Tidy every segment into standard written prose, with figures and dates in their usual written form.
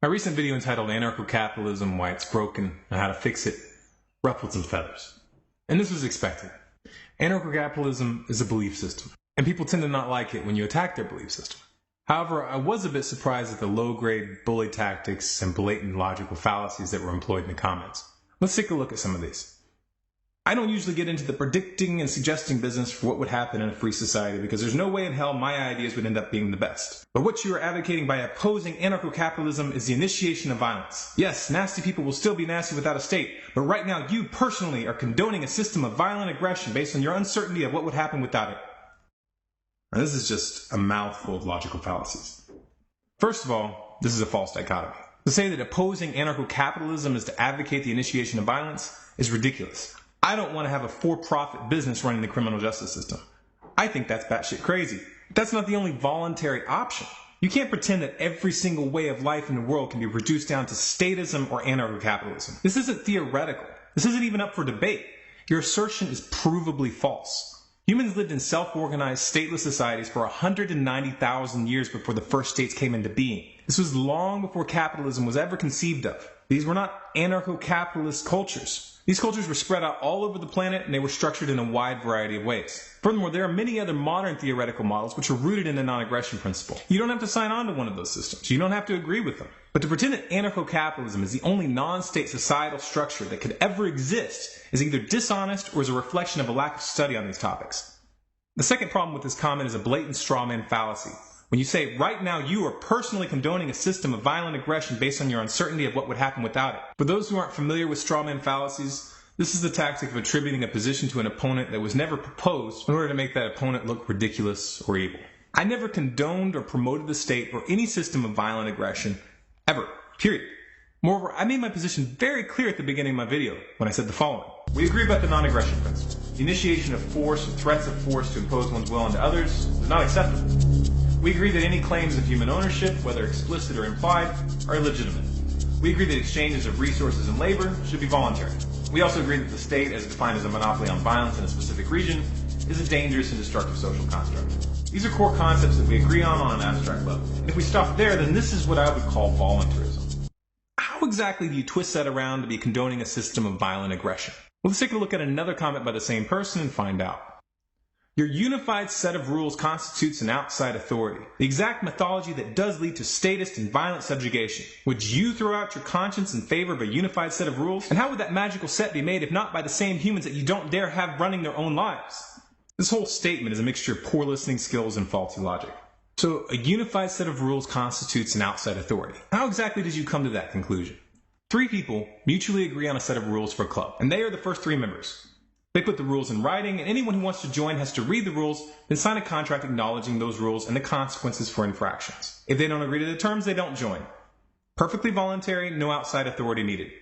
My recent video entitled Anarcho-Capitalism, Why It's Broken and How to Fix It ruffled some feathers. And this was expected. Anarcho-capitalism is a belief system, and people tend to not like it when you attack their belief system. However, I was a bit surprised at the low-grade bully tactics and blatant logical fallacies that were employed in the comments. Let's take a look at some of these. I don't usually get into the predicting and suggesting business for what would happen in a free society because there's no way in hell my ideas would end up being the best. But what you are advocating by opposing anarcho-capitalism is the initiation of violence. Yes, nasty people will still be nasty without a state, but right now you personally are condoning a system of violent aggression based on your uncertainty of what would happen without it. Now, this is just a mouthful of logical fallacies. First of all, this is a false dichotomy. To say that opposing anarcho-capitalism is to advocate the initiation of violence is ridiculous. I don't want to have a for-profit business running the criminal justice system. I think that's batshit crazy. But that's not the only voluntary option. You can't pretend that every single way of life in the world can be reduced down to statism or anarcho-capitalism. This isn't theoretical. This isn't even up for debate. Your assertion is provably false. Humans lived in self-organized, stateless societies for 190,000 years before the first states came into being. This was long before capitalism was ever conceived of. These were not anarcho-capitalist cultures. These cultures were spread out all over the planet, and they were structured in a wide variety of ways. Furthermore, there are many other modern theoretical models which are rooted in the non-aggression principle. You don't have to sign on to one of those systems. You don't have to agree with them. But to pretend that anarcho-capitalism is the only non-state societal structure that could ever exist is either dishonest or is a reflection of a lack of study on these topics. The second problem with this comment is a blatant straw man fallacy. When you say, right now you are personally condoning a system of violent aggression based on your uncertainty of what would happen without it. For those who aren't familiar with straw man fallacies, this is the tactic of attributing a position to an opponent that was never proposed in order to make that opponent look ridiculous or evil. I never condoned or promoted the state or any system of violent aggression, ever, period. Moreover, I made my position very clear at the beginning of my video when I said the following. We agree about the non-aggression principle. The initiation of force or threats of force to impose one's will onto others is not acceptable. We agree that any claims of human ownership, whether explicit or implied, are illegitimate. We agree that exchanges of resources and labor should be voluntary. We also agree that the state, as defined as a monopoly on violence in a specific region, is a dangerous and destructive social construct. These are core concepts that we agree on an abstract level. And if we stop there, then this is what I would call voluntarism. How exactly do you twist that around to be condoning a system of violent aggression? Well, let's take a look at another comment by the same person and find out. Your unified set of rules constitutes an outside authority, the exact mythology that does lead to statist and violent subjugation. Would you throw out your conscience in favor of a unified set of rules? And how would that magical set be made if not by the same humans that you don't dare have running their own lives? This whole statement is a mixture of poor listening skills and faulty logic. So, a unified set of rules constitutes an outside authority. How exactly did you come to that conclusion? 3 people mutually agree on a set of rules for a club, and they are the first 3 members. They put the rules in writing, and anyone who wants to join has to read the rules, then sign a contract acknowledging those rules and the consequences for infractions. If they don't agree to the terms, they don't join. Perfectly voluntary, no outside authority needed.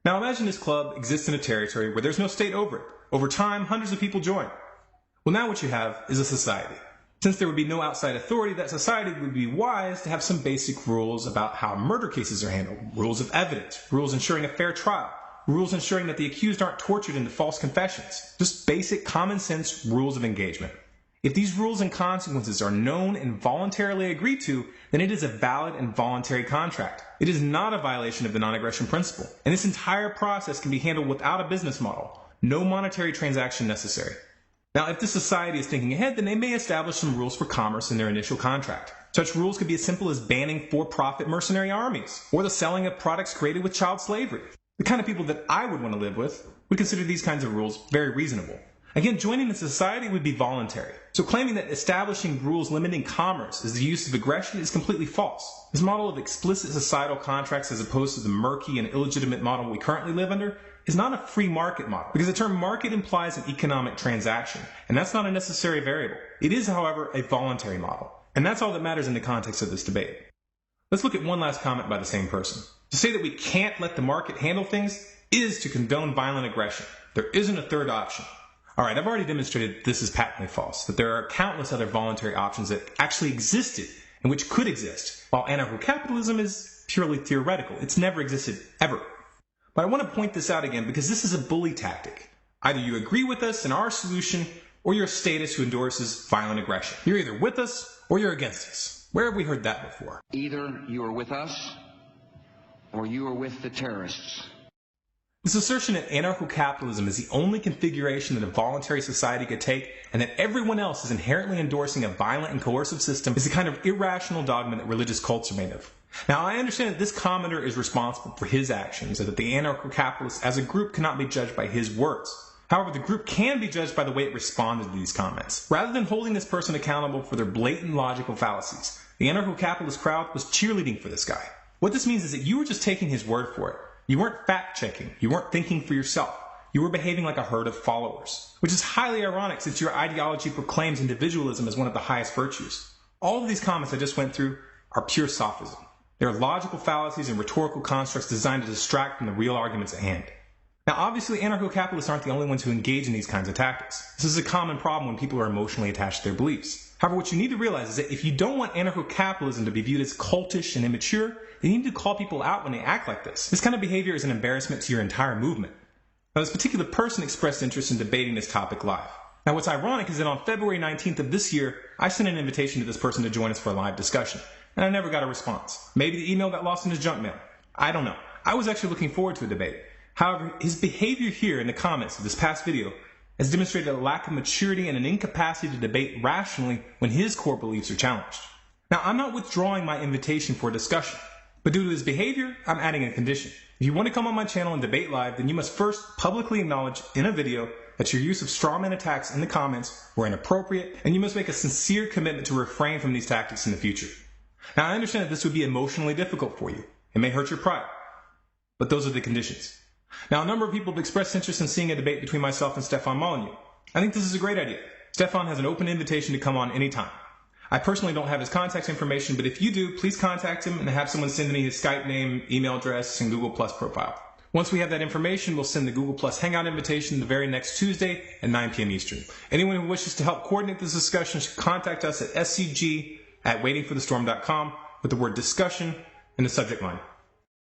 Now imagine this club exists in a territory where there's no state over it. Over time, hundreds of people join. Well, now what you have is a society. Since there would be no outside authority, that society would be wise to have some basic rules about how murder cases are handled, rules of evidence, rules ensuring a fair trial, rules ensuring that the accused aren't tortured into false confessions. Just basic common sense rules of engagement. If these rules and consequences are known and voluntarily agreed to, then it is a valid and voluntary contract. It is not a violation of the non-aggression principle. And this entire process can be handled without a business model. No monetary transaction necessary. Now, if the society is thinking ahead, then they may establish some rules for commerce in their initial contract. Such rules could be as simple as banning for-profit mercenary armies, or the selling of products created with child slavery. The kind of people that I would want to live with would consider these kinds of rules very reasonable. Again, joining the society would be voluntary. So claiming that establishing rules limiting commerce is the use of aggression is completely false. This model of explicit societal contracts as opposed to the murky and illegitimate model we currently live under is not a free market model, because the term market implies an economic transaction, and that's not a necessary variable. It is, however, a voluntary model, and that's all that matters in the context of this debate. Let's look at one last comment by the same person. To say that we can't let the market handle things is to condone violent aggression. There isn't a third option. Alright, I've already demonstrated this is patently false, that there are countless other voluntary options that actually existed and which could exist, while anarcho-capitalism is purely theoretical. It's never existed, ever. But I want to point this out again because this is a bully tactic. Either you agree with us in our solution, or you're a statist who endorses violent aggression. You're either with us, or you're against us. Where have we heard that before? Either you are with us, or you are with the terrorists. This assertion that anarcho-capitalism is the only configuration that a voluntary society could take and that everyone else is inherently endorsing a violent and coercive system is the kind of irrational dogma that religious cults are made of. Now, I understand that this commenter is responsible for his actions and that the anarcho-capitalists as a group cannot be judged by his words. However, the group can be judged by the way it responded to these comments. Rather than holding this person accountable for their blatant logical fallacies, the anarcho-capitalist crowd was cheerleading for this guy. What this means is that you were just taking his word for it. You weren't fact-checking. You weren't thinking for yourself. You were behaving like a herd of followers, which is highly ironic since your ideology proclaims individualism as one of the highest virtues. All of these comments I just went through are pure sophism. They are logical fallacies and rhetorical constructs designed to distract from the real arguments at hand. Now, obviously, anarcho-capitalists aren't the only ones who engage in these kinds of tactics. This is a common problem when people are emotionally attached to their beliefs. However, what you need to realize is that if you don't want anarcho-capitalism to be viewed as cultish and immature, then you need to call people out when they act like this. This kind of behavior is an embarrassment to your entire movement. Now, this particular person expressed interest in debating this topic live. Now, what's ironic is that on February 19th of this year, I sent an invitation to this person to join us for a live discussion, and I never got a response. Maybe the email got lost in his junk mail. I don't know. I was actually looking forward to a debate. However, his behavior here in the comments of this past video has demonstrated a lack of maturity and an incapacity to debate rationally when his core beliefs are challenged. Now, I'm not withdrawing my invitation for a discussion, but due to his behavior, I'm adding a condition. If you want to come on my channel and debate live, then you must first publicly acknowledge in a video that your use of strawman attacks in the comments were inappropriate, and you must make a sincere commitment to refrain from these tactics in the future. Now, I understand that this would be emotionally difficult for you. It may hurt your pride, but those are the conditions. Now, a number of people have expressed interest in seeing a debate between myself and Stefan Molyneux. I think this is a great idea. Stefan has an open invitation to come on anytime. I personally don't have his contact information, but if you do, please contact him and have someone send me his Skype name, email address, and Google Plus profile. Once we have that information, we'll send the Google Plus Hangout invitation the very next Tuesday at 9 p.m. Eastern. Anyone who wishes to help coordinate this discussion should contact us at scg@waitingforthestorm.com with the word discussion in the subject line.